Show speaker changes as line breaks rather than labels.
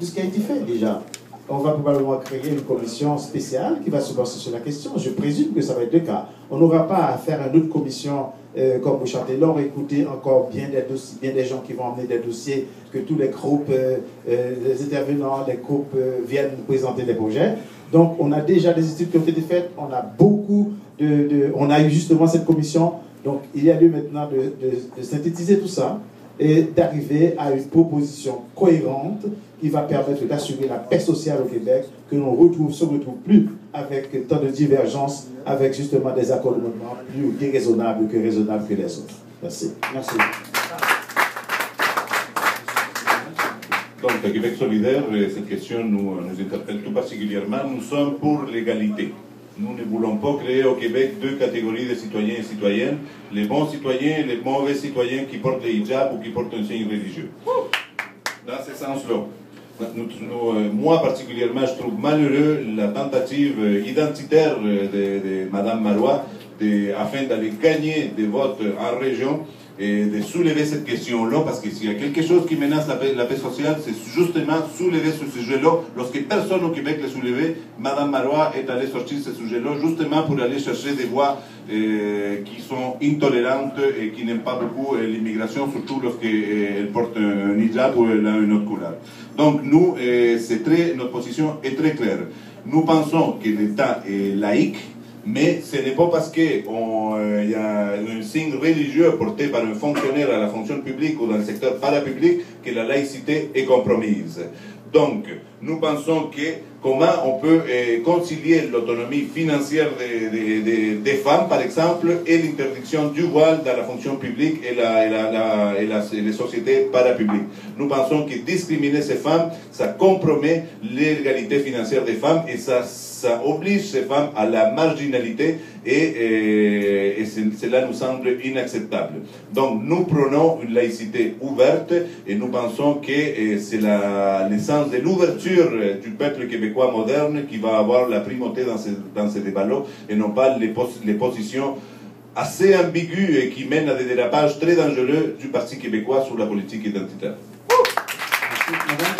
de ce qui a été fait déjà. On va probablement créer une commission spéciale qui va se pencher sur la question. Je présume que ça va être le cas. On n'aura pas à faire une autre commission comme vous chantez l'or, écouter encore bien des gens qui vont emmener des dossiers, que tous les groupes, les intervenants, les groupes viennent présenter des projets. Donc on a déjà des études qui ont été faites, on a beaucoup on a eu justement cette commission. Donc il y a lieu maintenant de synthétiser tout ça et d'arriver à une proposition cohérente qui va permettre d'assurer la paix sociale au Québec, que l'on se retrouve plus avec tant de divergences, avec justement des accommodements plus déraisonnables que raisonnables que les autres. Merci.
Merci.
Donc, à Québec solidaire, cette question nous interpelle tout particulièrement. Nous sommes pour l'égalité. Nous ne voulons pas créer au Québec deux catégories de citoyens et citoyennes, les bons citoyens et les mauvais citoyens qui portent les hijabs ou qui portent un signe religieux. Dans ce sens-là, moi particulièrement, je trouve malheureux la tentative identitaire de Mme Marois afin d'aller gagner des votes en région et de soulever cette question-là, parce que s'il y a quelque chose qui menace la paix sociale, c'est justement soulever ce sujet-là. Lorsque personne au Québec l'a soulevé, Mme Marois est allée sortir ce sujet-là justement pour aller chercher des voix qui sont intolérantes et qui n'aiment pas beaucoup l'immigration, surtout lorsqu'elle porte un hijab ou elle a une autre couleur. Donc nous, notre position est très claire. Nous pensons que l'État est laïque, mais ce n'est pas parce qu'il y a un signe religieux porté par un fonctionnaire à la fonction publique ou dans le secteur parapublic que la laïcité est compromise. Donc, nous pensons que comment on peut concilier l'autonomie financière des femmes, par exemple, et l'interdiction du voile dans la fonction publique et les sociétés parapubliques. Nous pensons que discriminer ces femmes, ça compromet l'égalité financière des femmes et ça oblige ces femmes à la marginalité et cela nous semble inacceptable. Donc nous prenons une laïcité ouverte et nous pensons que c'est l'essence de l'ouverture du peuple québécois moderne qui va avoir la primauté dans ces débats-là et non pas les positions assez ambiguës et qui mènent à des dérapages très dangereux du Parti québécois sur la politique identitaire.
Merci, madame.